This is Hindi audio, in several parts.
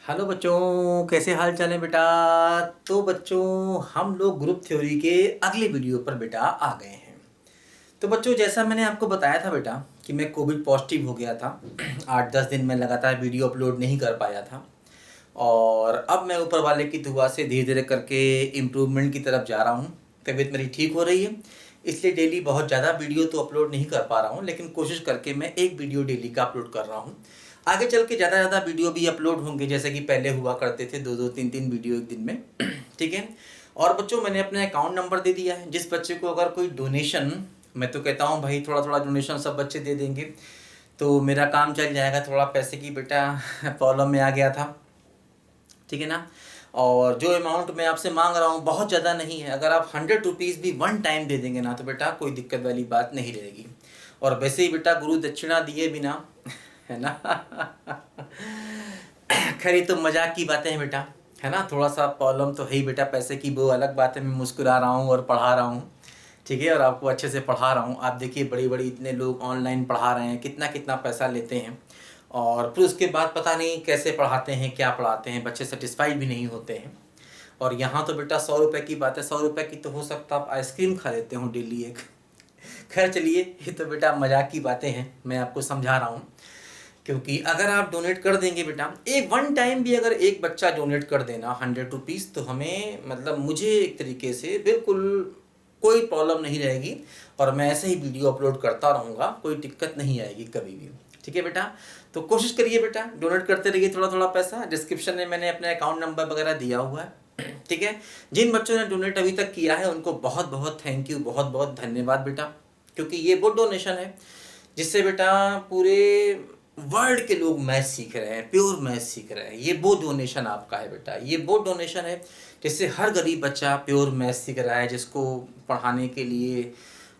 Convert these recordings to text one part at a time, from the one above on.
हेलो बच्चों, कैसे हाल चाल है बेटा। तो बच्चों, हम लोग ग्रुप थ्योरी के अगले वीडियो पर बेटा आ गए हैं। तो बच्चों, जैसा मैंने आपको बताया था बेटा कि मैं कोविड पॉजिटिव हो गया था। 8-10 दिन में लगातार वीडियो अपलोड नहीं कर पाया था। और अब मैं ऊपर वाले की दुआ से धीरे धीरे करके इम्प्रूवमेंट की तरफ जा रहा हूँ। तबीयत मेरी ठीक हो रही है, इसलिए डेली बहुत ज़्यादा वीडियो तो अपलोड नहीं कर पा रहा हूँ, लेकिन कोशिश करके मैं एक वीडियो डेली का अपलोड कर रहा हूँ। आगे चल के ज़्यादा ज़्यादा वीडियो भी अपलोड होंगे, जैसे कि पहले हुआ करते थे 2-2 3-3 वीडियो एक दिन में। ठीक है। और बच्चों, मैंने अपना अकाउंट नंबर दे दिया है। जिस बच्चे को अगर कोई डोनेशन, मैं तो कहता हूँ भाई थोड़ा थोड़ा डोनेशन सब बच्चे दे देंगे तो मेरा काम चल जाएगा। थोड़ा पैसे की बेटा प्रॉब्लम में आ गया था, ठीक है ना। और जो अमाउंट मैं आपसे मांग रहा हूँ बहुत ज़्यादा नहीं है। अगर आप 100 रुपीज़ भी वन टाइम दे देंगे ना तो बेटा कोई दिक्कत वाली बात नहीं रहेगी। और वैसे ही बेटा गुरु दक्षिणा दिए बिना है ना खैर ये तो मजाक की बातें हैं बेटा, है ना। थोड़ा सा प्रॉब्लम तो है ही बेटा पैसे की, वो अलग बात है। मैं मुस्कुरा रहा हूँ और पढ़ा रहा हूँ, ठीक है, और आपको अच्छे से पढ़ा रहा हूँ। आप देखिए बड़ी बड़ी इतने लोग ऑनलाइन पढ़ा रहे हैं, कितना कितना पैसा लेते हैं। और फिर उसके बाद पता नहीं कैसे पढ़ाते हैं, क्या पढ़ाते हैं, बच्चे सेटिस्फाइड भी नहीं होते हैं। और यहाँ तो बेटा 100 रुपये की बात है, 100 रुपये की तो हो सकता आप आइसक्रीम खा लेते हो डेली एक। खैर चलिए, ये तो बेटा मजाक की बातें हैं, मैं आपको समझा रहा हूँ। क्योंकि अगर आप डोनेट कर देंगे बेटा, एक वन टाइम भी अगर एक बच्चा डोनेट कर देना 100 रुपीज़, तो हमें मतलब मुझे एक तरीके से बिल्कुल कोई प्रॉब्लम नहीं रहेगी। और मैं ऐसे ही वीडियो अपलोड करता रहूँगा, कोई दिक्कत नहीं आएगी कभी भी। ठीक है बेटा। तो कोशिश करिए बेटा, डोनेट करते रहिए थोड़ा थोड़ा पैसा। डिस्क्रिप्शन में मैंने अपना अकाउंट नंबर वगैरह दिया हुआ है, ठीक है। जिन बच्चों ने डोनेट अभी तक किया है उनको बहुत बहुत थैंक यू, बहुत बहुत धन्यवाद बेटा। क्योंकि ये वो डोनेशन है जिससे बेटा पूरे वर्ल्ड के लोग मैथ सीख रहे हैं, प्योर मैथ सीख रहे हैं। ये वो डोनेशन आपका है बेटा, ये वो डोनेशन है जिससे हर गरीब बच्चा प्योर मैथ सीख रहा है, जिसको पढ़ाने के लिए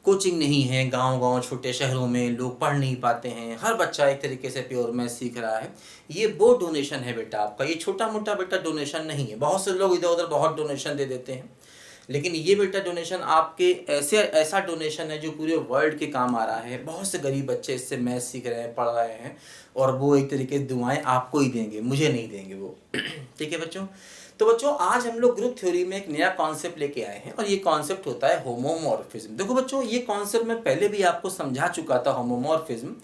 कोचिंग नहीं है। गांव-गांव छोटे शहरों में लोग पढ़ नहीं पाते हैं, हर बच्चा एक तरीके से प्योर मैथ सीख रहा है। ये वो डोनेशन है बेटा आपका, ये छोटा मोटा बेटा डोनेशन नहीं है। बहुत से लोग इधर उधर बहुत डोनेशन दे देते हैं, लेकिन ये बेटा डोनेशन आपके ऐसा डोनेशन है जो पूरे वर्ल्ड के काम आ रहा है। बहुत से गरीब बच्चे इससे मैथ सीख रहे हैं, पढ़ रहे हैं, और वो एक तरीके से दुआएं आपको ही देंगे, मुझे नहीं देंगे वो। ठीक है बच्चों। तो बच्चों, आज हम लोग ग्रुप थ्योरी में एक नया कॉन्सेप्ट लेके आए हैं, और ये कॉन्सेप्ट होता है होमोमॉर्फिज्म। देखो बच्चों, ये कॉन्सेप्ट मैं पहले भी आपको समझा चुका था, होमोमॉर्फिज्म।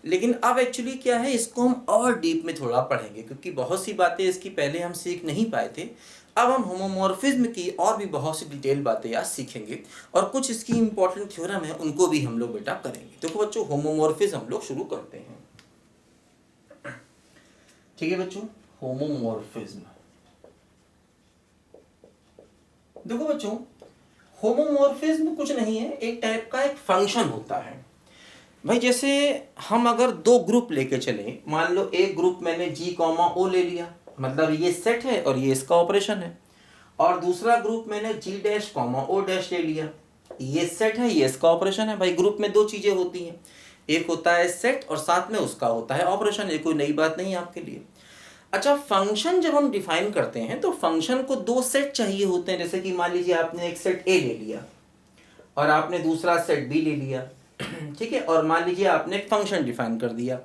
लेकिन अब एक्चुअली क्या है, इसको हम और डीप में थोड़ा पढ़ेंगे, क्योंकि बहुत सी बातें इसकी पहले हम सीख नहीं पाए थे। अब हम होमोमॉर्फिज्म की और भी बहुत सी डिटेल बातें आज सीखेंगे, और कुछ इसकी इंपॉर्टेंट थ्योरम है उनको भी हम लोग बेटा करेंगे। देखो बच्चों, होमोमॉर्फिज्म हम लोग शुरू करते हैं। ठीक है बच्चों, होमोमॉर्फिज्म। देखो बच्चों, होमोमॉर्फिज्म कुछ नहीं है, एक टाइप का एक फंक्शन होता है भाई। जैसे हम अगर दो ग्रुप लेके चले, मान लो एक ग्रुप मैंने जी कॉमा ओ ले लिया, मतलब ये सेट है और ये इसका ऑपरेशन है। और दूसरा ग्रुप मैंने जी डैश कॉमा ओ डैश ले लिया, ये सेट है, ये इसका ऑपरेशन है। भाई ग्रुप में दो चीजें होती हैं, एक होता है सेट और साथ में उसका होता है ऑपरेशन। ये कोई नई बात नहीं है आपके लिए। अच्छा, फंक्शन जब हम डिफाइन करते हैं तो फंक्शन को दो सेट चाहिए होते हैं। जैसे कि मान लीजिए आपने एक सेट ए ले लिया और आपने दूसरा सेट बी ले लिया, ठीक है। और मान लीजिए आपने एक फंक्शन डिफाइन कर दिया।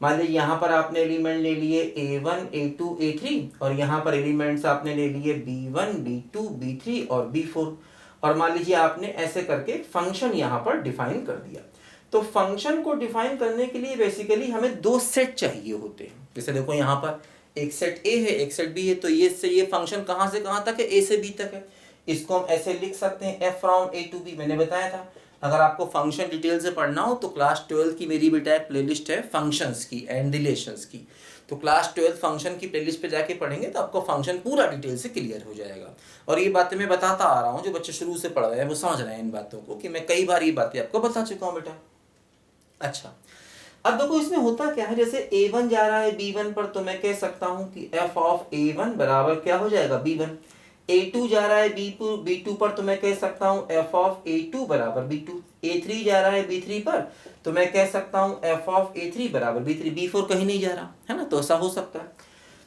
मान लीजिए यहाँ पर आपने एलिमेंट ले लिए a1 a2 a3, और यहाँ पर एलिमेंट्स आपने ले लिए b1 b2 b3 और b4। और मान लीजिए आपने ऐसे करके फंक्शन यहाँ पर डिफाइन कर दिया। तो फंक्शन को डिफाइन करने के लिए बेसिकली हमें दो सेट चाहिए होते हैं। जैसे देखो यहाँ पर एक सेट ए है, एक सेट बी है, तो ये फंक्शन कहाँ से कहाँ तक है, ए से बी तक है। इसको हम ऐसे लिख सकते हैं f from a to b। मैंने बताया था अगर आपको फंक्शन डिटेल से पढ़ना हो तो क्लास 12 की मेरी बेटा एक प्लेलिस्ट है फंक्शंस की एंड रिलेशंस की, तो क्लास 12 फंक्शन की प्लेलिस्ट पे जाके पढ़ेंगे तो आपको फंक्शन पूरा डिटेल से क्लियर हो जाएगा। और ये बातें मैं बताता आ रहा हूँ, जो बच्चे शुरू से पढ़ रहे हैं वो समझ रहे हैं इन बातों को, कि मैं कई बार ये बातें आपको बता चुका हूँ बेटा। अच्छा, अब देखो इसमें होता क्या है, जैसे a1 जा रहा है b1 पर, तो मैं कह सकता हूं कि f ऑफ a1 बराबर क्या हो जाएगा b1। a2 जा रहा है b2 पर, तो मैं कह सकता हूं f ऑफ a2 बराबर b2। a3 जा रहा है b3 पर, तो मैं कह सकता हूं f ऑफ a3 बराबर b3। b4 कहीं नहीं जा रहा है ना, तो ऐसा हो सकता है।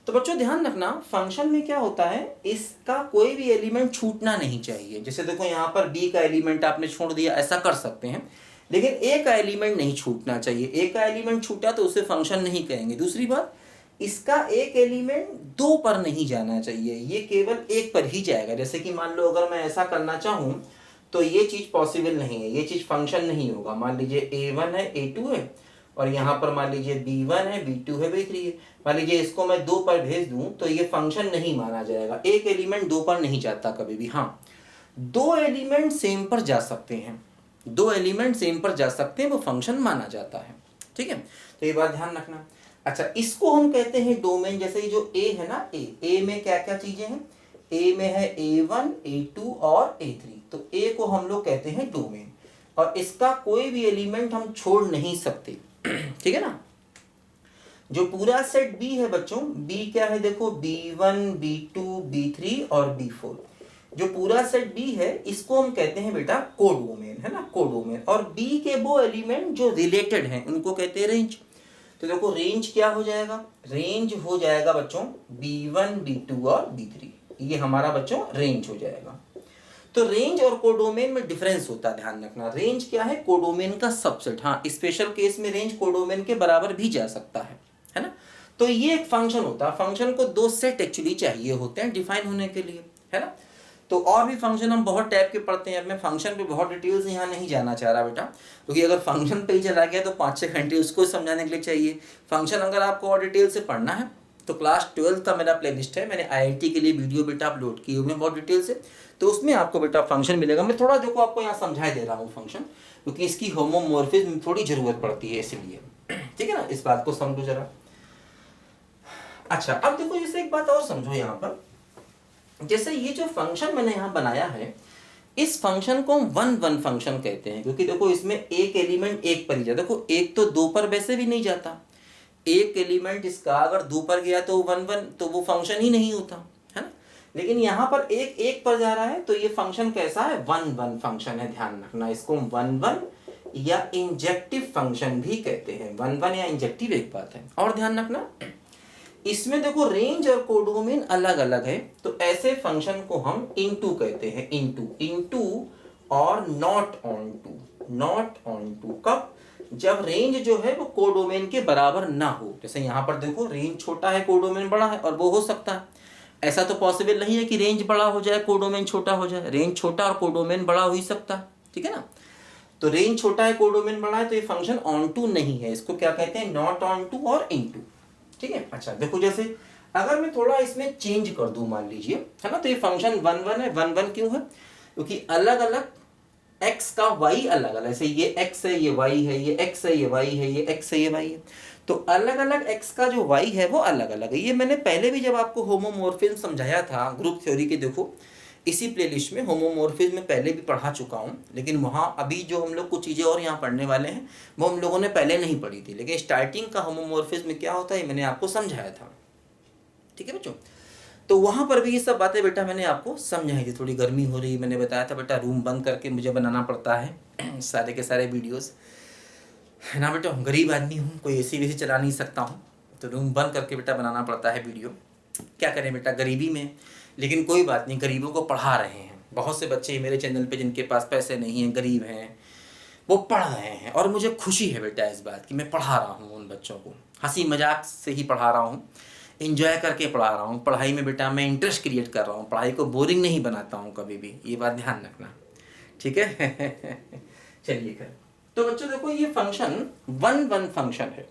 तो बच्चों ध्यान रखना, फंक्शन में क्या होता है, इसका कोई भी एलिमेंट छूटना नहीं चाहिए। जैसे देखो यहाँ पर b का एलिमेंट आपने छोड़ दिया, ऐसा कर सकते हैं, लेकिन ए का एलिमेंट नहीं छूटना चाहिए। ए का एलिमेंट छूटा तो उसे फंक्शन नहीं कहेंगे। दूसरी बात, इसका एक एलिमेंट दो पर नहीं जाना चाहिए, ये केवल एक पर ही जाएगा। जैसे कि मान लो अगर मैं ऐसा करना चाहूँ तो ये चीज़ पॉसिबल नहीं है, ये चीज़ फंक्शन नहीं होगा। मान लीजिए a1 है, a2 है, और यहाँ पर मान लीजिए b1 है, b2 है, b3 है। मान लीजिए इसको मैं दो पर भेज दूँ तो ये फंक्शन नहीं माना जाएगा। एक एलिमेंट दो पर नहीं जाता कभी भी। हाँ, दो एलिमेंट सेम पर जा सकते हैं, दो एलिमेंट सेम पर जा सकते हैं, वो फंक्शन माना जाता है। ठीक है, तो ये बात ध्यान रखना। अच्छा, इसको हम कहते हैं डोमेन। जैसे ये जो ए है ना, ए में क्या क्या चीजें हैं? ए में है a1, a2 और a3। तो ए को हम लोग कहते हैं डोमेन, और इसका कोई भी एलिमेंट हम छोड़ नहीं सकते। ठीक है ना। जो पूरा सेट बी है बच्चों, बी क्या है देखो, b1, b2, b3 और b4। जो पूरा सेट बी है इसको हम कहते हैं बेटा कोडोमेन, है ना, कोडोमेन। और बी के वो एलिमेंट जो रिलेटेड हैं उनको कहते हैं रेंज। तो देखो रेंज क्या हो जाएगा? रेंज हो जाएगा बच्चों b1, b2 और b3। ये हमारा बच्चों रेंज हो जाएगा। तो रेंज और कोडोमेन में डिफरेंस होता है, ध्यान रखना। रेंज क्या है? कोडोमेन का सबसेट। हाँ, स्पेशल केस में रेंज कोडोमेन के बराबर भी जा सकता है ना। तो ये एक फंक्शन होता है। फंक्शन को दो सेट एक्चुअली चाहिए होते हैं डिफाइन होने के लिए, है ना। तो और भी फंक्शन हम बहुत टाइप के पढ़ते हैं। अब मैं फंक्शन पे बहुत डिटेल से यहाँ नहीं जाना चाह रहा बेटा, क्योंकि अगर फंक्शन पे ही चला गया तो 5-6 घंटे उसको समझाने के लिए चाहिए। फंक्शन अगर आपको और डिटेल से पढ़ना है तो क्लास 12 का मेरा प्लेलिस्ट है, मैंने IIT के लिए वीडियो बेटा अपलोड किए हुए हैं बहुत डिटेल से, तो उसमें आपको बेटा फंक्शन मिलेगा। मैं थोड़ा देखो आपको यहाँ समझा दे रहा हूँ फंक्शन, क्योंकि इसकी होमोमॉर्फिज्म थोड़ी ज़रूरत पड़ती है इसलिए। ठीक है ना, इस बात को समझो जरा। अच्छा, अब देखो जैसे एक बात और समझो यहाँ पर, जैसे ये जो फंक्शन मैंने यहाँ बनाया है, इस फंक्शन को हम वन वन फंक्शन कहते हैं, क्योंकि देखो इसमें एक एलिमेंट एक पर ही जाता है। देखो एक तो दो पर वैसे भी नहीं जाता, एक एलिमेंट इसका अगर दो पर गया तो वन वन, तो वो फंक्शन ही नहीं होता, है ना। लेकिन यहाँ पर एक एक पर जा रहा है, तो ये फंक्शन कैसा है? वन वन फंक्शन है। ध्यान रखना, इसको हम वन वन या इंजेक्टिव फंक्शन भी कहते हैं। वन वन या इंजेक्टिव एक बात है। और ध्यान रखना, इसमें देखो रेंज और कोडोमेन अलग अलग है, तो ऐसे फंक्शन को हम इनटू कहते हैं। इनटू और not onto. Not onto कब? जब रेंज जो है वो कोडोमेन के बराबर ना हो। जैसे यहाँ पर देखो रेंज छोटा है कोडोमेन बड़ा है, और वो हो सकता है। ऐसा तो पॉसिबल नहीं है कि रेंज बड़ा हो जाए कोडोमेन छोटा हो जाए। रेंज छोटा और कोडोमेन बड़ा हो ही सकता है, ठीक है ना। तो रेंज छोटा है कोडोमेन बड़ा है, तो ये फंक्शन ऑन टू नहीं है। इसको क्या कहते हैं? नॉट ऑन टू और इनटू। ठीक है। अच्छा देखो, जैसे अगर मैं थोड़ा इसमें चेंज कर दूं मान लीजिए, है ना, तो ये फंक्शन वन वन है। वन वन क्यों है? क्योंकि अलग अलग x का y अलग अलग, जैसे ये x है, ये y है, ये x है, ये y है, ये x है, ये y है। तो अलग अलग x का जो y है वो अलग अलग है। ये मैंने पहले भी जब आपको होमोमॉर्फिज्म समझाया था ग्रुप थ्योरी के, देखो इसी प्लेलिस्ट में होमोमॉर्फिज्म में पहले भी पढ़ा चुका हूँ, लेकिन वहाँ अभी जो हम लोग कुछ चीज़ें और यहाँ पढ़ने वाले हैं वो हम लोगों ने पहले नहीं पढ़ी थी। लेकिन स्टार्टिंग का होमोमॉर्फिज्म में क्या होता है मैंने आपको समझाया था, ठीक है बच्चों। तो वहाँ पर भी ये सब बातें बेटा मैंने आपको समझाई थी। थोड़ी गर्मी हो रही, मैंने बताया था बेटा रूम बंद करके मुझे बनाना पड़ता है सारे के सारे वीडियोस, है ना बेटा। गरीब आदमी हूँ, कोई AC वेसी चला नहीं सकता हूँ, तो रूम बंद करके बेटा बनाना पड़ता है वीडियो। क्या करें बेटा गरीबी में, लेकिन कोई बात नहीं, गरीबों को पढ़ा रहे हैं। बहुत से बच्चे मेरे चैनल पे जिनके पास पैसे नहीं हैं, गरीब हैं, वो पढ़ रहे हैं, और मुझे खुशी है बेटा इस बात की। मैं पढ़ा रहा हूँ उन बच्चों को, हंसी मजाक से ही पढ़ा रहा हूँ, इंजॉय करके पढ़ा रहा हूँ। पढ़ाई में बेटा मैं इंटरेस्ट क्रिएट कर रहा हूँ, पढ़ाई को बोरिंग नहीं बनाता हूँ कभी भी, ये बात ध्यान रखना, ठीक है। चलिए कर, तो बच्चों देखो ये फंक्शन वन वन फंक्शन है,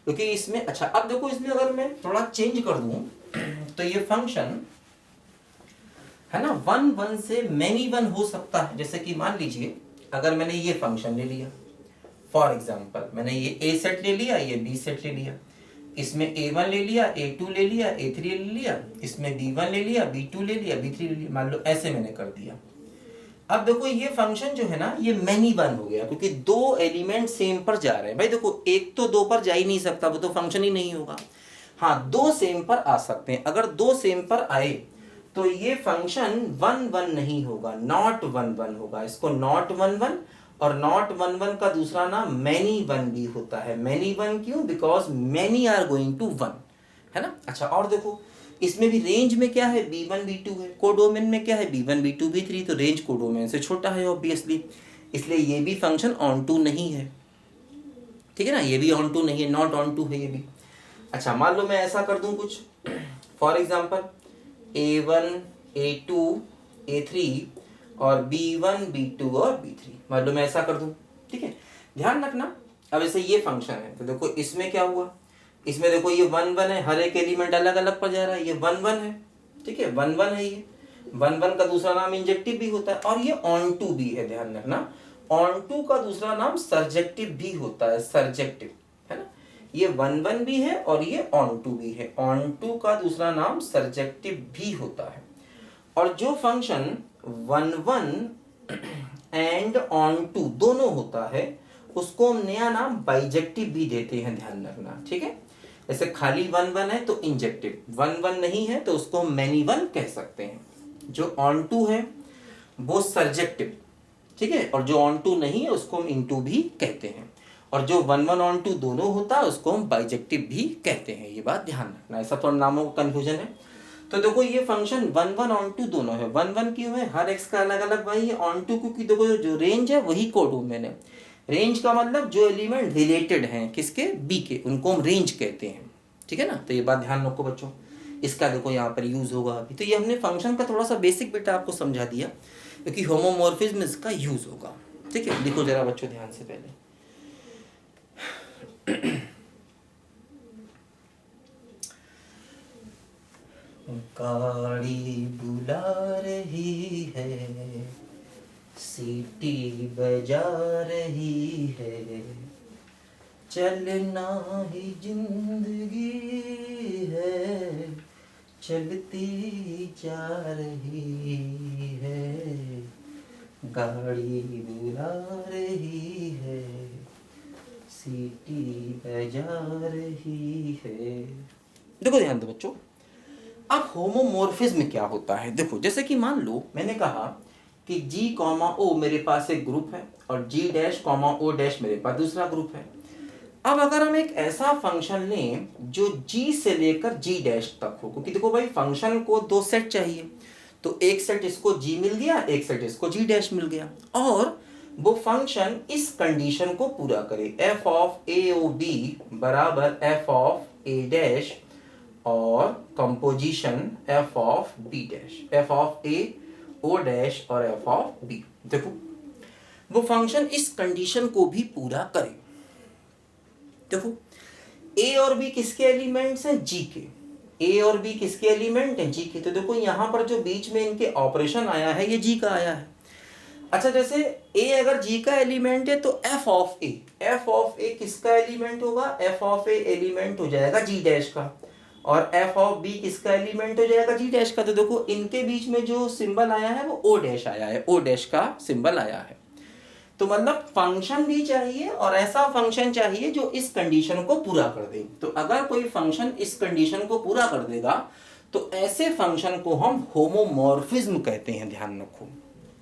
क्योंकि इसमें, अच्छा अब देखो इसमें अगर मैं थोड़ा चेंज कर दूं तो ये फंक्शन है ना वन वन से मैनी वन हो सकता है। जैसे कि मान लीजिए अगर मैंने ये फंक्शन ले लिया, फॉर एग्जांपल मैंने ये A सेट ले लिया, ये B सेट ले लिया, इसमें A1 ले लिया, A2 ले लिया, A3 ले लिया, इसमें B1 ले लिया, B2 ले लिया, B3 ले लिया, मान लो ऐसे मैंने कर दिया। अब देखो ये फंक्शन जो है ना ये मैनी वन हो गया, क्योंकि दो एलिमेंट सेम पर जा रहे हैं। भाई देखो एक तो दो पर जा ही नहीं सकता, वो तो फंक्शन ही नहीं होगा। हाँ, दो सेम पर आ सकते हैं। अगर दो सेम पर आए तो ये फंक्शन वन वन नहीं होगा, नॉट वन वन होगा। इसको नॉट वन वन, और नॉट वन वन का दूसरा नाम मैनी वन भी होता है। मैनी वन क्यों? Because many are going to one, है ना। अच्छा और देखो इसमें भी रेंज में क्या है? B1 B2 है। कोडोमेन में क्या है? B1 B2 B3, तो रेंज कोडोमेन से छोटा है ऑब्वियसली, इसलिए ये भी फंक्शन ऑन टू नहीं है, ठीक है ना। ये भी ऑन टू नहीं है, नॉट ऑन टू है ये भी। अच्छा मान लो मैं ऐसा कर दूं कुछ, for example A1 A2 A3 और B1 B2 और B3, मान लो मैं ऐसा कर दूं, ठीक है। ध्यान रखना, अब ऐसे ये फंक्शन है तो देखो इसमें क्या हुआ, इसमें देखो ये 1 1 है, हर एक एलिमेंट अलग अलग पर जा रहा है, ये 1 1 है, ठीक है, 1 1 है, ये 1 1 का दूसरा नाम इंजेक्टिव भी होता है और ये ऑन टू भी है। ध्यान रखना, ऑन टू का दूसरा नाम सर्जेक्टिव भी होता है, सर्जेक्टिव, है ना। ये 1 1 भी है और ये ऑन टू भी है, ऑन टू का दूसरा नाम सर्जेक्टिव भी होता है। और जो फंक्शन 1 1 एंड ऑन टू दोनों होता है उसको हम नया नाम बाइजेक्टिव भी देते हैं, ध्यान रखना, ठीक है। जैसे खाली 1 1 है तो इंजेक्टिव, 1 1 नहीं है तो उसको हम मैनी वन कह सकते हैं। जो ऑन टू है वो सर्जेक्टिव, ठीक है, और जो ऑन टू नहीं है उसको हम इनटू भी कहते हैं, और जो 1 1 ऑन टू दोनों होता है उसको हम बाइजेक्टिव भी कहते हैं। ये बात ध्यान रखना, ऐसा थोड़ा नामों का कंफ्यूजन है। तो देखो ये फंक्शन 1 1 ऑन टू दोनों है, 1 1 क्यों है, हर एक्स का अलग अलग वाई है, ऑन टू क्योंकि देखो जो रेंज है वही कोड हूं मैंने, रेंज का मतलब जो एलिमेंट रिलेटेड हैं किसके, बी के, उनको हम रेंज कहते हैं, ठीक है ना। तो ये बात ध्यान रखो बच्चों, इसका देखो यहाँ पर यूज होगा अभी। तो ये हमने फंक्शन का थोड़ा सा बेसिक बेटा आपको समझा दिया, क्योंकि होमोमॉर्फिज्म इसका यूज होगा, ठीक है। देखो जरा बच्चों ध्यान से पहले गाड़ी बुला रही है, सीटी बजा रही है, चलना ही जिंदगी है, चलती जा रही है, गाड़ी बुला रही है, सीटी बजा रही है। देखो ध्यान दो बच्चों, अब होमोमॉर्फिज्म क्या होता है। देखो जैसे कि मान लो मैंने कहा कि G कॉमा O मेरे पास एक ग्रुप है और G dash comma O dash मेरे पास दूसरा ग्रुप है। अब अगर हम एक ऐसा फंक्शन लें जो G से लेकर G डैश तक हो, क्योंकि देखो भाई फंक्शन को दो सेट चाहिए, तो एक सेट इसको G मिल गया, एक सेट इसको G डैश मिल गया, और वो फंक्शन इस कंडीशन को पूरा करे, f of a o b बराबर f ऑफ a डैश और composition f of b dash, f of a o dash और f ऑफ b। देखो वो फंक्शन इस कंडीशन को भी पूरा करे। देखो a और b किसके एलिमेंट्स हैं, g के, a और b किसके एलिमेंट हैं, g के। तो देखो यहां पर जो बीच में इनके ऑपरेशन आया है ये g का आया है। अच्छा जैसे a अगर g का एलिमेंट है तो f ऑफ a किसका एलिमेंट होगा, f ऑफ a एलिमेंट हो जाएगा g डैश का, और f ऑफ b किसका एलिमेंट हो जाएगा, g डैश का। तो देखो इनके बीच में जो सिंबल आया है वो o डैश आया है, o डैश का सिंबल आया है। तो मतलब फंक्शन भी चाहिए और ऐसा फंक्शन चाहिए जो इस कंडीशन को पूरा कर दे। तो अगर कोई फंक्शन इस कंडीशन को पूरा कर देगा तो ऐसे फंक्शन को हम होमोमॉर्फिज्म कहते हैं, ध्यान रखो,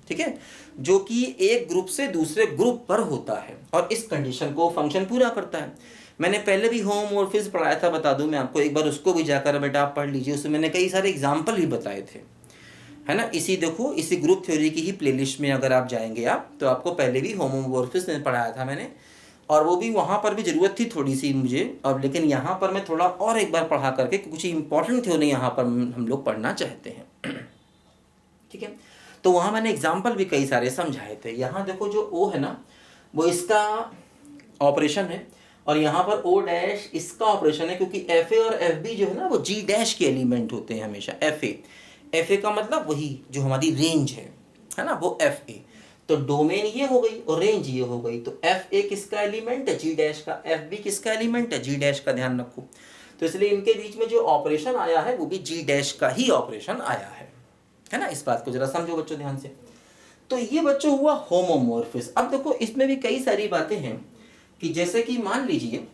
ठीक है, जो कि एक ग्रुप से दूसरे ग्रुप पर होता है और इस कंडीशन को फंक्शन पूरा करता है। मैंने पहले भी होमोमॉर्फिज्म पढ़ाया था, बता दूं मैं आपको एक बार, उसको भी जाकर बेटा आप पढ़ लीजिए, उसमें मैंने कई सारे एग्जाम्पल भी बताए थे, है ना। इसी देखो इसी ग्रुप थ्योरी की ही प्लेलिस्ट में अगर आप जाएंगे आप तो आपको पहले भी होमोमॉर्फिज्म पढ़ाया था मैंने, और वो भी वहाँ पर भी ज़रूरत थी थोड़ी सी मुझे, अब लेकिन यहाँ पर मैं थोड़ा और एक बार पढ़ा करके कुछ इंपॉर्टेंट थ्योरी यहाँ पर हम लोग पढ़ना चाहते हैं, ठीक है। तो वहाँ मैंने एग्जाम्पल भी कई सारे समझाए थे। यहाँ देखो जो O है ना वो इसका ऑपरेशन है, और यहाँ पर O डैश इसका ऑपरेशन है, क्योंकि FA और FB जो है ना वो G डैश के एलिमेंट होते हैं हमेशा। FA का मतलब वही जो हमारी रेंज है ना, वो FA। तो डोमेन ये हो गई और रेंज ये हो गई। तो FA किसका एलिमेंट है, G डैश का, FB किसका एलिमेंट है, G डैश का, ध्यान रखो। तो इसलिए इनके बीच में जो ऑपरेशन आया है वो भी G डैश का ही ऑपरेशन आया है ना। इस बात को जरा समझो बच्चों ध्यान से। तो ये बच्चों हुआ होमोमॉर्फिज्म। अब देखो इसमें भी कई सारी बातें हैं कि जैसे कि मान लीजिए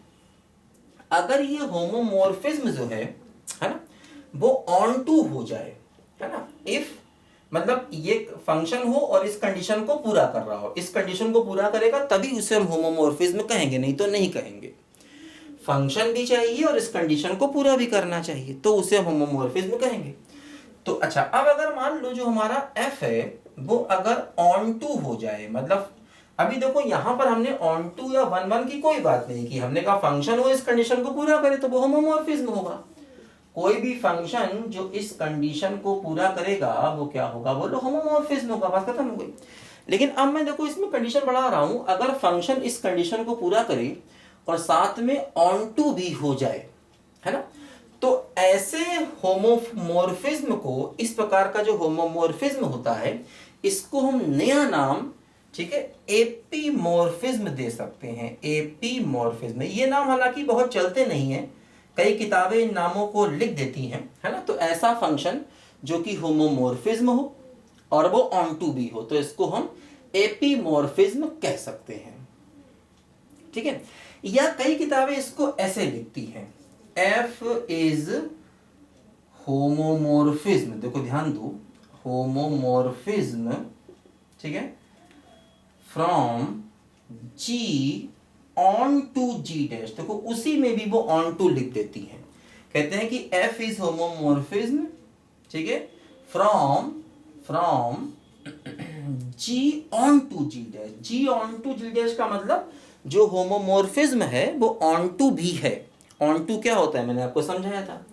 अगर ये होमोमॉर्फिज्म जो है ना वो ऑन टू हो जाए, है ना, इफ मतलब ये फंक्शन हो और इस कंडीशन को पूरा कर रहा हो, इस कंडीशन को पूरा करेगा तभी उसे हम होमोमॉर्फिज्म कहेंगे, नहीं तो नहीं कहेंगे। फंक्शन भी चाहिए और इस कंडीशन को पूरा भी करना चाहिए तो उसे हम होमोमॉर्फिज्म कहेंगे। तो अच्छा अब अगर मान लो जो हमारा f है वो अगर ऑन टू हो जाए, मतलब अभी देखो यहाँ पर हमने ऑन टू या वन वन की कोई बात नहीं की, हमने कहा फंक्शन वो इस कंडीशन को पूरा करे तो वो होमोमॉर्फिज्म होगा। कोई भी फंक्शन जो इस कंडीशन को पूरा करेगा वो क्या होगा, बोलो होमोमॉर्फिज्म होगा, बात खत्म हो गई। लेकिन अब मैं देखो इसमें कंडीशन बढ़ा रहा हूं, अगर फंक्शन इस कंडीशन को पूरा करे और साथ में ऑन टू भी हो जाए, है ना, तो ऐसे होमोमॉर्फिज्म को, इस प्रकार का जो होमोमॉर्फिज्म होता है, इसको हम नया नाम, ठीक है, एपीमॉर्फिज्म दे सकते हैं। एपीमॉर्फिज्म, ये नाम हालांकि बहुत चलते नहीं है, कई किताबें इन नामों को लिख देती हैं, है ना। तो ऐसा फंक्शन जो कि होमोमॉर्फिज्म हो और वो ऑन टू भी हो, तो इसको हम एपीमॉर्फिज्म कह सकते हैं, ठीक है। या कई किताबें इसको ऐसे लिखती हैं, एफ इज होमोमॉर्फिज्म, देखो ध्यान दो, होमोमॉर्फिज्म, ठीक है, from G onto G dash, देखो उसी में भी वो ऑन टू लिख देती हैं, कहते हैं कि एफ इज होमोमॉर्फिज्म, ठीक है, from G onto G dash. G onto G dash का मतलब जो होमोमॉर्फिज्म है वो ऑन टू भी है। ऑन टू क्या होता है मैंने आपको समझाया था।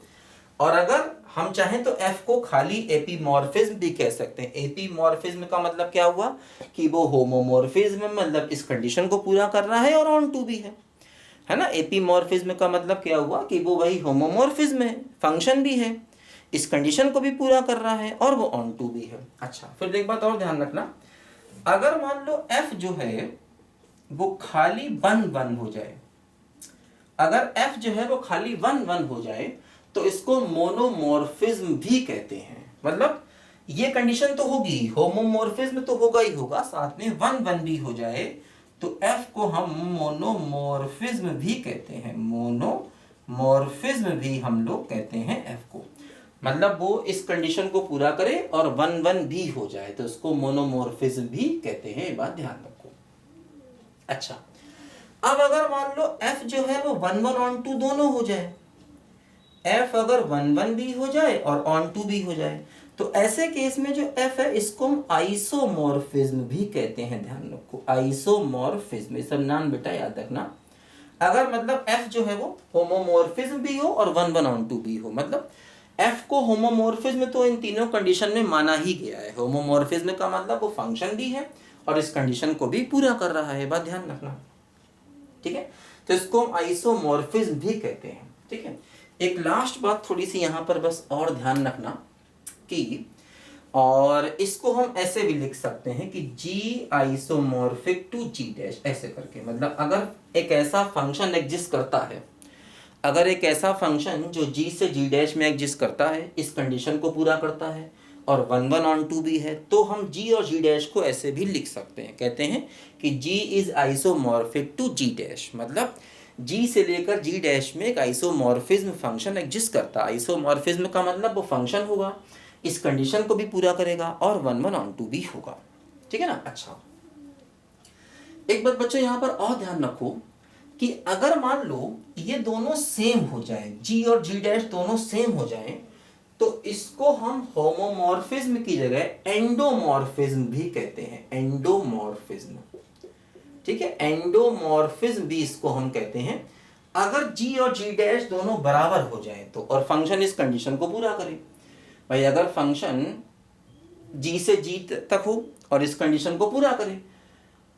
और अगर हम चाहें तो एफ को खाली एपीमॉर्फिज्म भी कह सकते हैं। एपीमॉर्फिज्म का मतलब क्या हुआ कि वो होमोमॉर्फिज्म मतलब इस कंडीशन को पूरा कर रहा है और ऑन टू भी है ना। एपीमॉर्फिज्म का मतलब क्या हुआ कि वो वही होमोमॉर्फिज्म है, फंक्शन भी है, इस कंडीशन को भी पूरा कर रहा है और वो ऑन टू भी है। अच्छा, फिर एक बात और ध्यान रखना, अगर मान लो एफ जो है वो खाली वन वन हो जाए, अगर एफ जो है वो खाली वन वन हो जाए तो इसको मोनोमॉर्फिज्म भी कहते हैं। मतलब ये कंडीशन तो होगी, होमोमॉर्फिज्म तो होगा ही होगा, साथ में वन वन भी हो जाए तो एफ को हम मोनोमॉर्फिज्म भी कहते हैं। मोनोमॉर्फिज्म भी हम लोग कहते हैं एफ को, मतलब वो इस कंडीशन को पूरा करे और वन वन भी हो जाए तो उसको मोनोमॉर्फिज्म भी कहते हैं, ये बात ध्यान रखो। अच्छा, अब अगर मान लो एफ जो है वो वन वन ऑन टू दोनों हो जाए, एफ अगर वन वन भी हो जाए और ऑन टू भी हो जाए तो ऐसे केस में जो एफ है इसको हम आइसोमॉर्फिज्म भी कहते हैं, ध्यान रखो, आइसोमॉर्फिज्म, ये सब नाम बेटा याद रखना। अगर मतलब एफ जो है वो होमोमॉर्फिज्म भी हो और वन वन ऑन टू भी हो, मतलब एफ को होमोमॉर्फिज्म तो इन तीनों कंडीशन में माना ही गया है। होमोमॉर्फिज्म का मतलब वो फंक्शन भी है और इस कंडीशन को भी पूरा कर रहा है, बात ध्यान रखना, ठीक है। तो इसको हम आइसोमॉर्फिज्म भी कहते हैं, ठीक है। एक लास्ट बात थोड़ी सी यहाँ पर बस और ध्यान रखना कि, और इसको हम ऐसे भी लिख सकते हैं कि जी आइसोमॉर्फिक टू जी डैश, ऐसे करके, मतलब अगर एक ऐसा फंक्शन एग्जिस्ट करता है, अगर एक ऐसा फंक्शन जो जी से जी डैश में एग्जिस्ट करता है, इस कंडीशन को पूरा करता है और वन वन ऑन टू भी है, तो हम जी और जी डैश को ऐसे भी लिख सकते हैं, कहते हैं कि G is isomorphic to G dash, मतलब जी से लेकर जी डैश में एक आइसोमॉर्फिज्म फंक्शन एग्जिस्ट करता है। आइसोमॉर्फिज्म का मतलब वो फंक्शन होगा, इस कंडीशन को भी पूरा करेगा और वन वन ऑन टू भी होगा, ठीक है ना। अच्छा, एक बात बच्चों यहाँ पर और ध्यान रखो कि अगर मान लो ये दोनों सेम हो जाए, जी और जी डैश दोनों सेम हो जाए, तो इसको हम होमोमॉर्फिज्म की जगह एंडोमॉर्फिज्म भी कहते हैं, एंडोमॉर्फिज्म, ठीक है, एंडोमॉर्फिज्म भी इसको हम कहते हैं। अगर जी और जी डैश दोनों बराबर हो जाए तो, और फंक्शन इस कंडीशन को पूरा करे, भाई अगर फंक्शन जी से जी तक हो और इस कंडीशन को पूरा करे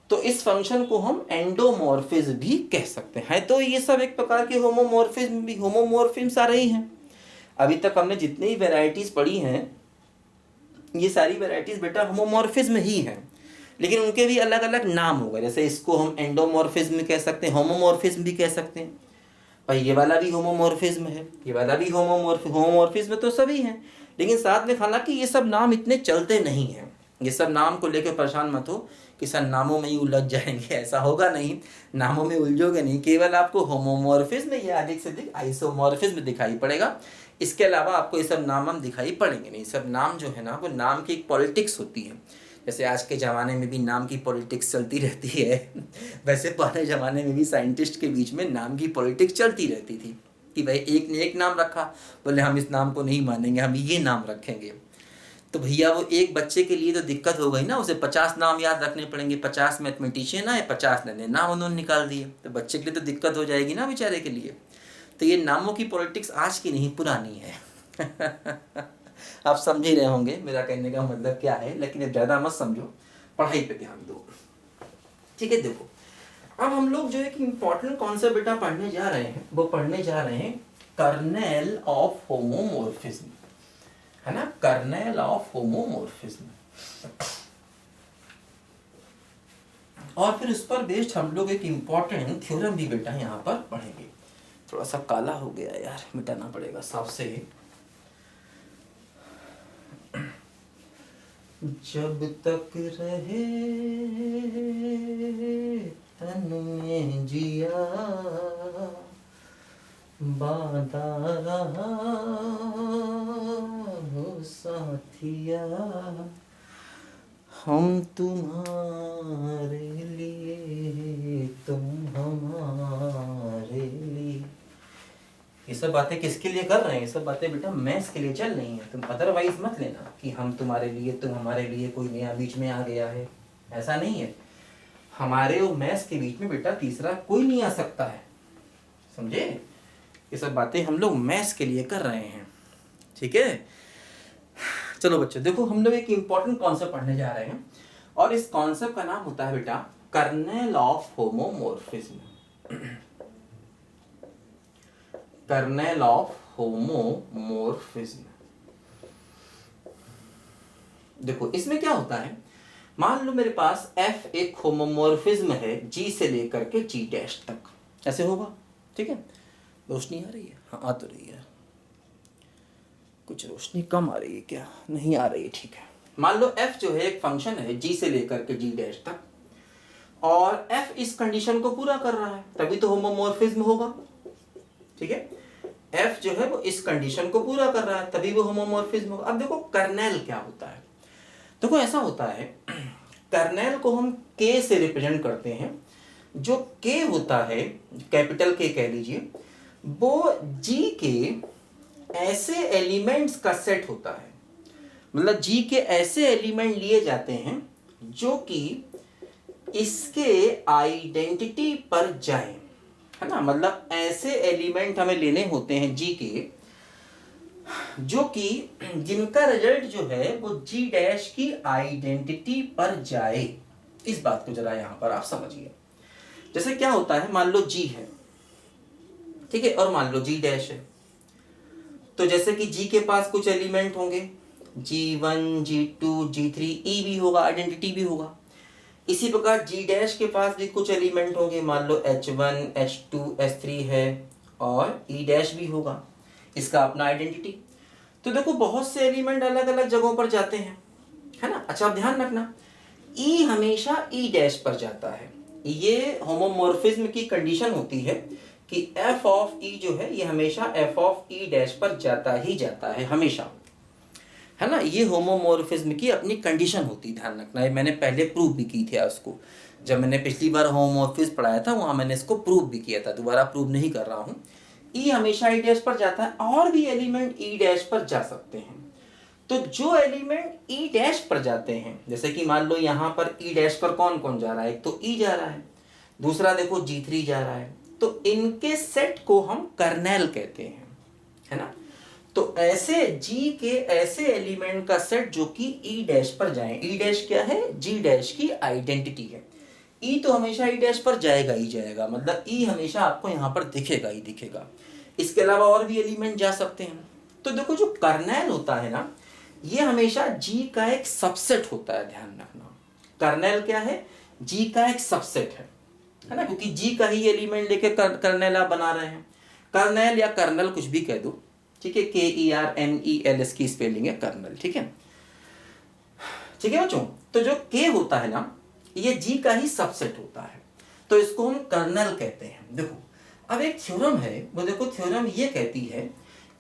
तो इस फंक्शन को हम एंडोमॉर्फिज्म भी कह सकते हैं। तो ये सब एक प्रकार के होमोमॉर्फिज्म भी, होमोमॉर्फिज्म आ रही हैं। अभी तक हमने जितनी वैरायटीज पढ़ी हैं ये सारी वैरायटीज बेटा होमोमॉर्फिज्म ही हैं, लेकिन उनके भी अलग अलग नाम हो गए। जैसे इसको हम एंडोमॉर्फिज्म कह सकते हैं, होमोमॉर्फिज्म भी कह सकते हैं, भाई ये वाला भी होमोमॉर्फिज्म है, ये वाला भी होमोमॉर्फिज्म तो सभी हैं, लेकिन साथ में हालांकि ये सब नाम इतने चलते नहीं हैं। ये सब नाम को लेकर परेशान मत हो कि सर नामों में ही उलझ जाएंगे, ऐसा होगा नहीं, नामों में उलझोगे नहीं, केवल आपको होमोमॉर्फिज्म या अधिक से अधिक आइसोमॉर्फिज्म दिखाई पड़ेगा। इसके अलावा आपको ये सब नाम हम दिखाई पड़ेंगे नहीं। सब नाम जो है ना वो नाम की एक पॉलिटिक्स होती है। जैसे आज के ज़माने में भी नाम की पॉलिटिक्स चलती रहती है वैसे पुराने ज़माने में भी साइंटिस्ट के बीच में नाम की पॉलिटिक्स चलती रहती थी कि भाई एक ने एक नाम रखा, बोले हम इस नाम को नहीं मानेंगे, हम ये नाम रखेंगे। तो भैया वो एक बच्चे के लिए तो दिक्कत हो गई ना, उसे 50 नाम याद रखने पड़ेंगे, 50 मैथमेटिशियन आए, 50 नए नाम उन्होंने निकाल दिए, तो बच्चे के लिए तो दिक्कत हो जाएगी ना बेचारे के लिए। तो ये नामों की पॉलिटिक्स आज की नहीं, पुरानी है। आप समझ ही रहे होंगे मेरा कहने का मतलब क्या है, लेकिन अब ज़्यादा मत समझो, पढ़ाई पे ध्यान दो, ठीक है। देखो अब हम लोग जो एक इम्पॉर्टेंट कॉन्सेप्ट बेटा पढ़ने जा रहे हैं, वो पढ़ने जा रहे हैं कर्नेल ऑफ होमोमॉर्फिज्म, है ना, कर्नेल ऑफ होमोमॉर्फिज्म। और फिर उस पर बेस्ड हम लोग एक इम्पॉर्टेंट थ्योरम भी बेटा यहाँ पर पढ़ेंगे। थोड़ा सा काला हो गया यार, मिटाना पड़ेगा साफ से। जब तक रहे तन में जिया बांधा रहा हो साथिया, हम तुम्हारे लिए तुम हमारे लिए। ये सब बातें किसके लिए कर रहे हैं? ये सब बातें बेटा मैथ्स के लिए चल रही हैं, तुम अदरवाइज मत लेना कि हम तुम्हारे लिए तुम हमारे लिए कोई नया बीच में आ गया है, ऐसा नहीं है। हमारे और मैथ्स के बीच में बेटा तीसरा कोई नहीं आ सकता है, समझे? ये सब बातें हम लोग मैथ्स के लिए कर रहे हैं, ठीक है। चलो बच्चों देखो, हम लोग एक इम्पॉर्टेंट कॉन्सेप्ट पढ़ने जा रहे हैं, और इस कॉन्सेप्ट का नाम होता है बेटा kernel of homomorphism. Kernel of homomorphism. देखो इसमें क्या होता है, मान लो मेरे पास F एक होमोमॉर्फिज्म है G से लेकर के G डैश तक, ऐसे होगा, ठीक है। रोशनी आ रही है? हाँ आ तो रही है, कुछ रोशनी कम आ रही है क्या? नहीं आ रही है, ठीक है। मान लो F जो है एक फंक्शन है G से लेकर के G डैश तक, और F इस कंडीशन को पूरा कर रहा है, तभी तो होमोमॉर्फिज्म होगा, ठीक है। F जो है वो इस कंडीशन को पूरा कर रहा है, तभी वो होमोमॉर्फिज्म होगा। अब देखो कर्नेल क्या होता है, देखो ऐसा होता है, कर्नेल को हम K से रिप्रेजेंट करते हैं। जो K होता है, कैपिटल K कह लीजिए, वो G के ऐसे एलिमेंट्स का सेट होता है। मतलब G के ऐसे एलिमेंट लिए जाते हैं जो कि इसके आइडेंटिटी पर जाए, है ना। मतलब ऐसे एलिमेंट हमें लेने होते हैं G के, जो कि जिनका रिजल्ट जो है वो G डैश की आइडेंटिटी पर जाए। इस बात को जरा यहां पर आप समझिए। जैसे क्या होता है, मान लो G है, ठीक है, और मान लो G डैश है, तो जैसे कि G के पास कुछ एलिमेंट होंगे, G1 G2 G3, E भी होगा, आइडेंटिटी भी होगा। इसी प्रकार G डैश के पास भी कुछ एलिमेंट होंगे, मान लो H1 H2 H3 है, और E डैश भी होगा, इसका अपना आइडेंटिटी। तो देखो बहुत से एलिमेंट अलग अलग जगहों पर जाते हैं, है ना। अच्छा अब ध्यान रखना, E हमेशा E डैश पर जाता है। ये होमोमॉर्फिज्म की कंडीशन होती है कि F ऑफ E जो है ये हमेशा F ऑफ E डैश पर जाता ही जाता है, हमेशा, है ना। ये होमोमॉर्फिज्म की अपनी कंडीशन होती है, ध्यान रखना। ये मैंने पहले प्रूव भी की थी उसको, जब मैंने पिछली बार होमोमॉर्फिज्म पढ़ाया था वहां मैंने इसको प्रूव भी किया था, दोबारा प्रूव नहीं कर रहा हूं। E हमेशा E डैश पर जाता है, और भी एलिमेंट E डैश पर जा सकते हैं। तो जो एलिमेंट E डैश पर जाते हैं, जैसे कि मान लो यहाँ पर E डैश पर कौन कौन जा रहा है, एक तो E जा रहा है, दूसरा देखो G3 जा रहा है, तो इनके सेट को हम कर्नेल कहते हैं, है ना। तो ऐसे G के ऐसे एलिमेंट का सेट जो कि E डैश पर जाए। E डैश क्या है? G डैश की आइडेंटिटी है। E तो हमेशा E डैश पर जाएगा ही जाएगा, मतलब E हमेशा आपको यहाँ पर दिखेगा ही दिखेगा। इसके अलावा और भी एलिमेंट जा सकते हैं। तो देखो जो कर्नेल होता है ना, ये हमेशा G का एक सबसेट होता है, ध्यान रखना। कर्नेल क्या है? G का एक सबसेट है ना, क्योंकि G का ही एलिमेंट लेके कर्नेल आप बना रहे हैं। कर्नेल या कर्नल कुछ भी कह दो, ठीक है। KERNEL की स्पेलिंग है कर्नल, ठीक है, ठीक है बच्चों। तो जो K होता है ना, ये G का ही सबसेट होता है, तो इसको हम कर्नल कहते हैं। देखो अब एक थ्योरम है, वो देखो थ्योरम ये कहती है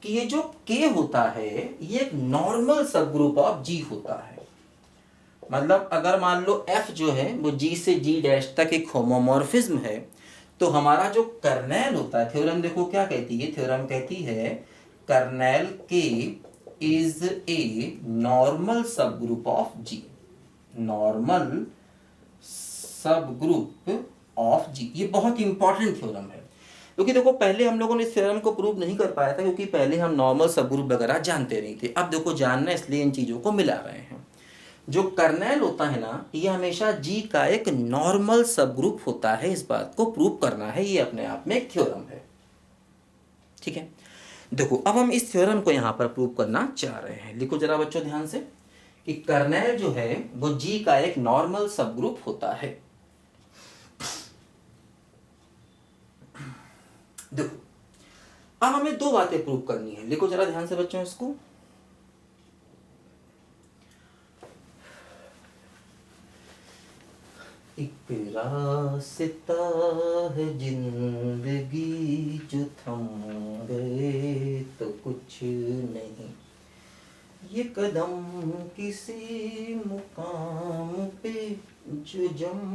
कि ये जो K होता है ये एक नॉर्मल सब ग्रुप ऑफ G होता है। मतलब अगर मान लो F जो है वो G से G डैश तक एक होमोमॉर्फिज्म है, तो हमारा जो कर्नेल होता है, थ्योरम देखो क्या कहती है, थ्योरम कहती है kernel K is a normal सब ग्रुप ऑफ जी। नॉर्मल सब ग्रुप ऑफ जी, ये बहुत इंपॉर्टेंट थ्योरम है, क्योंकि देखो पहले हम लोगों ने इस थ्योरम को प्रूव नहीं कर पाया था, क्योंकि पहले हम नॉर्मल सब ग्रुप वगैरह जानते नहीं थे। अब देखो जानना, इसलिए इन चीज़ों को मिला रहे हैं। जो कर्नेल होता है ना, ये हमेशा जी का एक नॉर्मल सब ग्रुप होता है, इस बात को प्रूव करना है, ये अपने आप में एक थ्योरम है। ठीक है, देखो अब हम इस थ्योरम को यहाँ पर प्रूव करना चाह रहे हैं। लिखो जरा बच्चों ध्यान से कि कर्नेल जो है वो जी का एक नॉर्मल सब ग्रुप होता है। देखो अब हमें दो बातें प्रूव करनी है, लिखो जरा ध्यान से बच्चों इसको। एक रास्ता है जिंदगी जो थम गए तो कुछ नहीं, ये कदम किसी मुकाम पे जो जम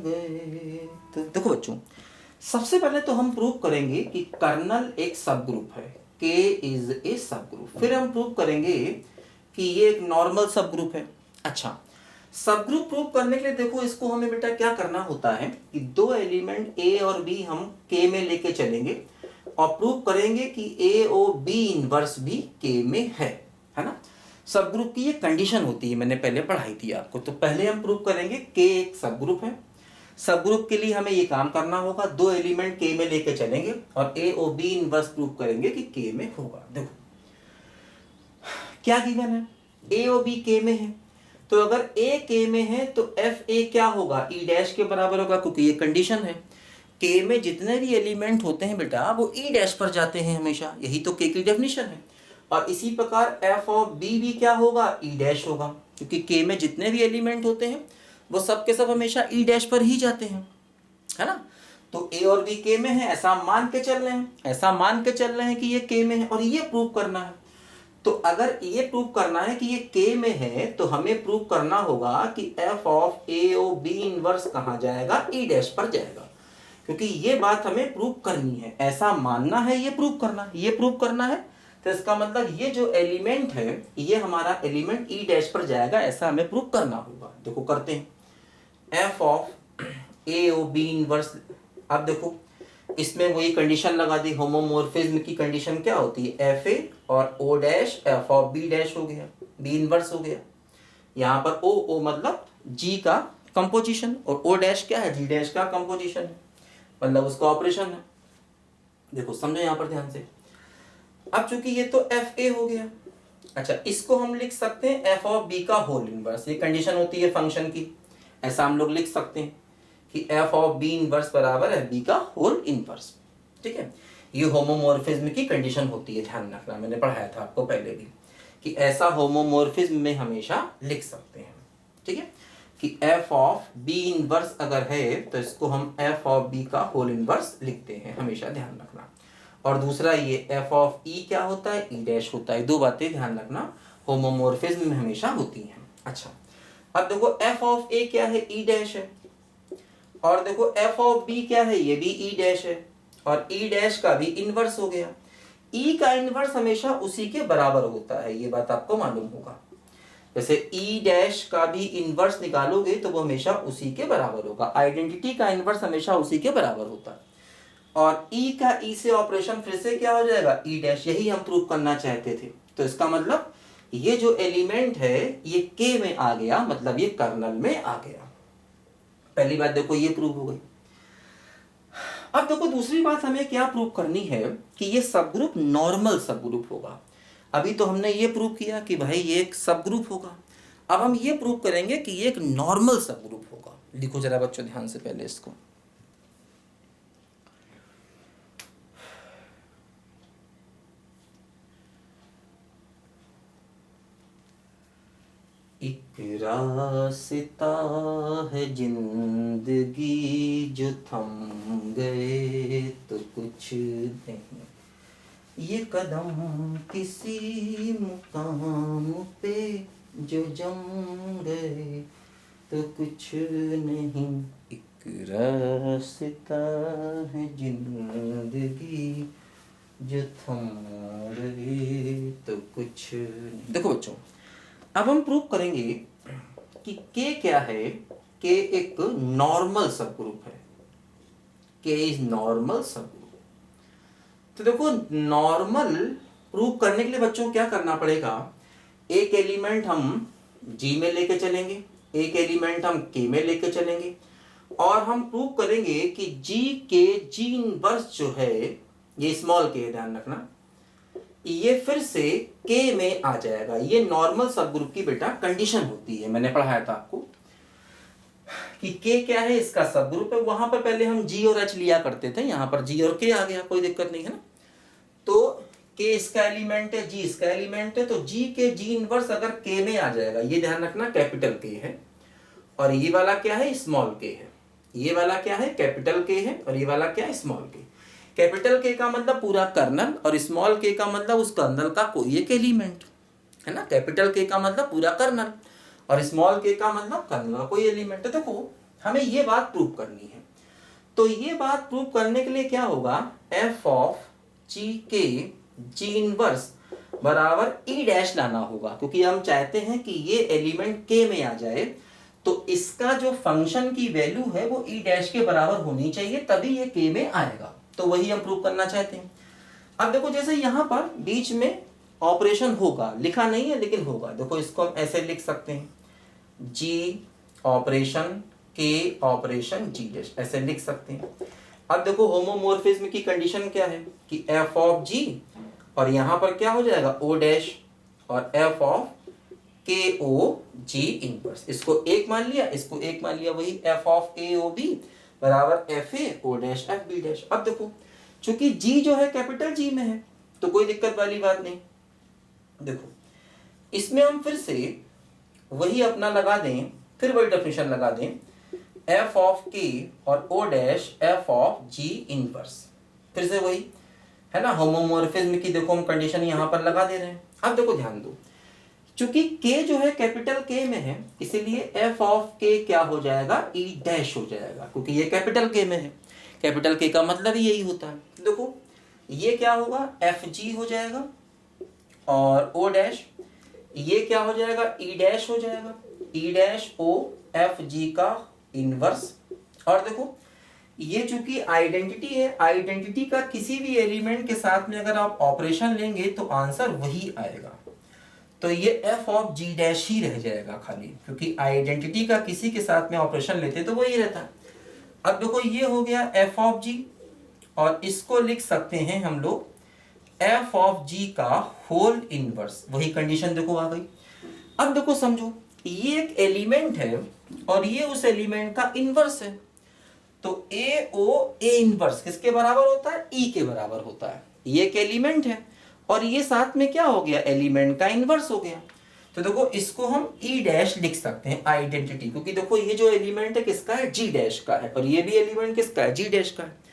गए। तो देखो बच्चों, सबसे पहले तो हम प्रूव करेंगे कि कर्नल एक सब ग्रुप है, के इज ए सब ग्रुप। फिर हम प्रूव करेंगे कि ये एक नॉर्मल सब ग्रुप है। अच्छा, सब ग्रुप प्रूव करने के लिए देखो इसको हमें बेटा क्या करना होता है कि दो एलिमेंट ए और बी हम के में लेके चलेंगे और प्रूव करेंगे कि ए और बी इनवर्स भी के में है ना। सब ग्रुप की ये कंडीशन होती है, मैंने पहले पढ़ाई थी आपको। तो पहले हम प्रूव करेंगे के एक सब ग्रुप है। सब ग्रुप के लिए हमें ये काम करना होगा, दो एलिमेंट के में लेके चलेंगे और ए और बी इनवर्स प्रूव करेंगे कि के में होगा। देखो क्या गिवन है, ए और बी के में है, तो अगर ए के में है तो एफ ए क्या होगा, ई डैश के बराबर होगा, क्योंकि ये कंडीशन है। के में जितने भी एलिमेंट होते हैं बेटा वो ई डैश पर जाते हैं हमेशा, यही तो के की डेफिनेशन है। और इसी प्रकार एफ ऑफ बी भी क्या होगा, ई डैश होगा, क्योंकि के में जितने भी एलिमेंट होते हैं वो सब के सब हमेशा ई डैश पर ही जाते हैं, है ना। तो ए और बी के में है, ऐसा मान के चल रहे हैं, ऐसा मान के चल रहे हैं कि ये के में है, और ये प्रूव करना है। तो अगर ये प्रूव करना है कि ये के में है तो हमें प्रूव करना होगा कि F of A O B inverse कहाँ जाएगा, ई डैश पर जाएगा, क्योंकि ये बात हमें प्रूव करनी है। ऐसा मानना है, ये प्रूव करना है, ये प्रूव करना है। तो इसका मतलब ये जो एलिमेंट है ये हमारा एलिमेंट ई डैश पर जाएगा, ऐसा हमें प्रूव करना होगा। देखो करते हैं, F of A O B inverse. अब देखो इसमें वही कंडीशन लगा दी, होमोमोर्फिज्म की कंडीशन क्या होती है, एफ ए और O dash F of B dash हो गया, बी इनवर्स हो गया। यहाँ पर ओ ओ मतलब जी का कंपोजिशन और ओ डैश क्या है, जी डैश का कंपोजिशन है, मतलब उसका ऑपरेशन है। देखो समझो यहाँ पर ध्यान से। अब चूंकि ये तो एफ ए हो गया, अच्छा इसको हम लिख सकते हैं एफ ऑफ बी का होल इनवर्स, ये कंडीशन होती है फंक्शन की। ऐसा हम लोग लिख सकते हैं कि एफ ऑफ बी इनवर्स बराबर है बी का होल इनवर्स। ठीक है, ये होमोमोर्फिज्म की कंडीशन होती है, ध्यान रखना, मैंने पढ़ाया था आपको पहले भी कि ऐसा होमोमोर्फिज्म में हमेशा लिख सकते हैं। ठीक है, कि एफ ऑफ बी इनवर्स अगर है तो इसको हम एफ ऑफ बी का होल इनवर्स लिखते हैं, हमेशा ध्यान रखना। और दूसरा ये एफ ऑफ ई क्या होता है, ई डैश होता है। दो बातें ध्यान रखना, होमोमोर्फिज्म में हमेशा होती हैं। अच्छा अब देखो एफ ऑफ ए क्या है, ई डैश है, और देखो एफ ऑफ बी क्या है, ये भी ई डैश है, और ई डैश का भी इनवर्स हो गया। ई का इनवर्स हमेशा उसी के बराबर होता है, ये बात आपको मालूम होगा। जैसे ई डैश का भी इनवर्स निकालोगे तो वो हमेशा उसी के बराबर होगा, आइडेंटिटी का इनवर्स हमेशा उसी के बराबर होता है। और ई का ई से ऑपरेशन फिर से क्या हो जाएगा, ई डैश, यही हम प्रूव करना चाहते थे। तो इसका मतलब ये जो एलिमेंट है ये के में आ गया, मतलब ये कर्नल में आ गया। पहली बात देखो ये प्रूव हो गई। अब देखो दूसरी बात हमें क्या प्रूव करनी है कि ये सब ग्रुप नॉर्मल सब ग्रुप होगा। अभी तो हमने ये प्रूव किया कि भाई ये एक सब ग्रुप होगा, अब हम ये प्रूव करेंगे कि ये एक नॉर्मल सब ग्रुप होगा। लिखो जरा बच्चों ध्यान से पहले इसको, एक रास्ता है जिंदगी जो थम गए तो कुछ नहीं, ये कदम किसी मुकाम पे जो जम गए तो कुछ नहीं। एक रास्ता है जिंदगी जो थोड़े तो कुछ नहीं। देखो बच्चों, अब हम प्रूव करेंगे कि के क्या है। के एक नॉर्मल सब ग्रुप है। के इज नॉर्मल सब ग्रुप। तो देखो नॉर्मल प्रूव करने के लिए बच्चों क्या करना पड़ेगा, एक एलिमेंट हम जी में लेके चलेंगे, एक एलिमेंट हम के में लेके चलेंगे, और हम प्रूव करेंगे कि जी के जी इनवर्स जो है, ये स्मॉल के ध्यान रखना, ये फिर से के में आ जाएगा। ये नॉर्मल सब ग्रुप की बेटा कंडीशन होती है, मैंने पढ़ाया था आपको कि के क्या है, इसका सब ग्रुप है। वहां पर पहले हम जी और एच लिया करते थे, यहां पर जी और के आ गया, कोई दिक्कत नहीं है ना। तो के इसका एलिमेंट है, जी इसका एलिमेंट है, तो जी के जी इनवर्स अगर के में आ जाएगा, ये ध्यान रखना कैपिटल के है, और ये वाला क्या है, स्मॉल के है। ये वाला क्या है, कैपिटल के है, और ये वाला क्या है, स्मॉल के। कैपिटल के का मतलब पूरा कर्नल, और स्मॉल के का मतलब उस कर्नल का कोई एक एलिमेंट है ना। कैपिटल के का मतलब पूरा कर्नल, और स्मॉल के का मतलब कर्नल का कोई एलिमेंट है। देखो हमें ये बात प्रूव करनी है, तो ये बात प्रूव करने के लिए क्या होगा, एफ ऑफ जी के जी इनवर्स बराबर ई डैश लाना होगा, क्योंकि हम चाहते हैं कि ये एलिमेंट के में आ जाए, तो इसका जो फंक्शन की वैल्यू है वो ई डैश के बराबर होनी चाहिए, तभी ये के में आएगा। तो वही हम प्रूव करना चाहते हैं। अब देखो जैसे यहां पर बीच में ऑपरेशन होगा, लिखा नहीं है लेकिन होगा। देखो इसको हम ऐसे लिख सकते हैं, जी ऑपरेशन के ऑपरेशन जी डैश, ऐसे लिख सकते हैं। अब देखो होमोमोर्फिज्म की कंडीशन क्या है कि एफ ऑफ जी, और यहां पर क्या हो जाएगा, ओ डैश, और एफ ऑफ के ओ जी इनवर्स। इसको एक मान लिया, इसको एक मान लिया, वही F of A O B बराबर F A O dash F B dash. अब देखो चूंकि जी जो है कैपिटल जी में है, तो कोई दिक्कत वाली बात नहीं। देखो इसमें हम फिर से वही अपना लगा दें, फिर वही डेफिनेशन लगा दें, एफ ऑफ के और O dash F of G inverse, फिर से वही है ना। होमोमोर्फिज्म की देखो हम कंडीशन यहां पर लगा दे रहे हैं। अब देखो ध्यान दो, चूंकि के जो है कैपिटल के में है, इसीलिए एफ ऑफ के क्या हो जाएगा, ई डैश हो जाएगा, क्योंकि ये कैपिटल के में है। कैपिटल के का मतलब ही यही होता है। देखो ये क्या होगा, एफ जी हो जाएगा, और ओ डैश ये क्या हो जाएगा, ई डैश हो जाएगा, ई डैश ओ एफ जी का इनवर्स। और देखो ये चूंकि आइडेंटिटी है, आइडेंटिटी का किसी भी एलिमेंट के साथ में अगर आप ऑपरेशन लेंगे तो आंसर वही आएगा। तो ये एफ ऑफ जी डैश ही रह जाएगा खाली, क्योंकि आइडेंटिटी का किसी के साथ में ऑपरेशन लेते तो वही रहता है। अब देखो ये हो गया एफ ऑफ जी, और इसको लिख सकते हैं हम लोग एफ ऑफ जी का होल इनवर्स। वही कंडीशन देखो आ गई। अब देखो समझो, ये एक एलिमेंट है और ये उस एलिमेंट का इनवर्स है, तो ए ओ ए इनवर्स किसके बराबर होता है, ई के बराबर होता है। ये एक एलिमेंट है और ये साथ में क्या हो गया, एलिमेंट का इनवर्स हो गया। तो देखो इसको हम ई डैश लिख सकते हैं आइडेंटिटी, क्योंकि देखो ये जो एलिमेंट है किसका है, जी डैश का है, और ये भी एलिमेंट किसका है, जी डैश का है।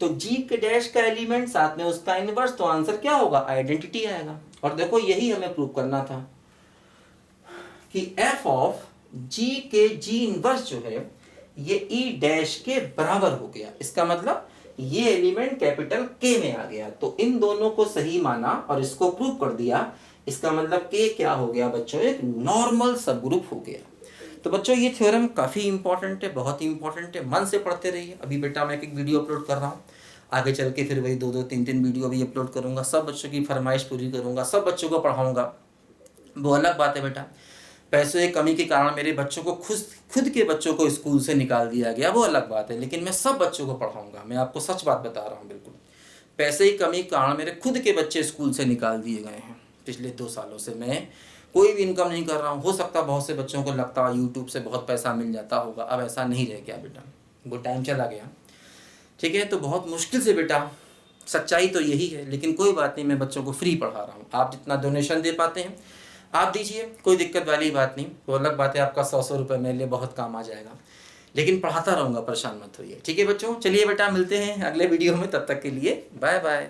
तो जी के डैश का एलिमेंट साथ में उसका इनवर्स, तो आंसर क्या होगा, आइडेंटिटी आएगा। और देखो यही हमें प्रूव करना था कि एफ ऑफ जी के जी इनवर्स जो है ये ई डैश के बराबर हो गया। इसका मतलब ये एलिमेंट कैपिटल के में आ गया। तो इन दोनों को सही माना और इसको प्रूव कर दिया। इसका मतलब के क्या हो गया बच्चों, एक नॉर्मल सब ग्रुप हो गया। तो बच्चों ये थ्योरम काफ़ी इंपॉर्टेंट है, बहुत ही इंपॉर्टेंट है, मन से पढ़ते रहिए। अभी बेटा मैं एक वीडियो अपलोड कर रहा हूँ, आगे चल के फिर वही 2-2 3-3 वीडियो भी अपलोड करूँगा। सब बच्चों की फरमाइश पूरी करूँगा, सब बच्चों को पढ़ाऊँगा। वो अलग बात है बेटा, पैसों की कमी के कारण मेरे बच्चों को खुद के बच्चों को स्कूल से निकाल दिया गया, वो अलग बात है, लेकिन मैं सब बच्चों को पढ़ाऊँगा। मैं आपको सच बात बता रहा हूँ, बिल्कुल पैसे की कमी के कारण मेरे खुद के बच्चे स्कूल से निकाल दिए गए हैं। पिछले 2 सालों से मैं कोई भी इनकम नहीं कर रहा हूँ। हो सकता बहुत से बच्चों को लगता है यूट्यूब से बहुत पैसा मिल जाता होगा, अब ऐसा नहीं रह गया बेटा, वो टाइम चला गया, ठीक है। तो बहुत मुश्किल से बेटा, सच्चाई तो यही है, लेकिन कोई बात नहीं, मैं बच्चों को फ्री पढ़ा रहा हूँ। आप जितना डोनेशन दे पाते हैं आप दीजिए, कोई दिक्कत वाली बात नहीं। वो अलग बात है, आपका 100 रुपये मेरे लिए बहुत काम आ जाएगा, लेकिन पढ़ाता रहूँगा, परेशान मत होइए, ठीक है बच्चों। चलिए बेटा मिलते हैं अगले वीडियो में, तब तक के लिए बाय बाय।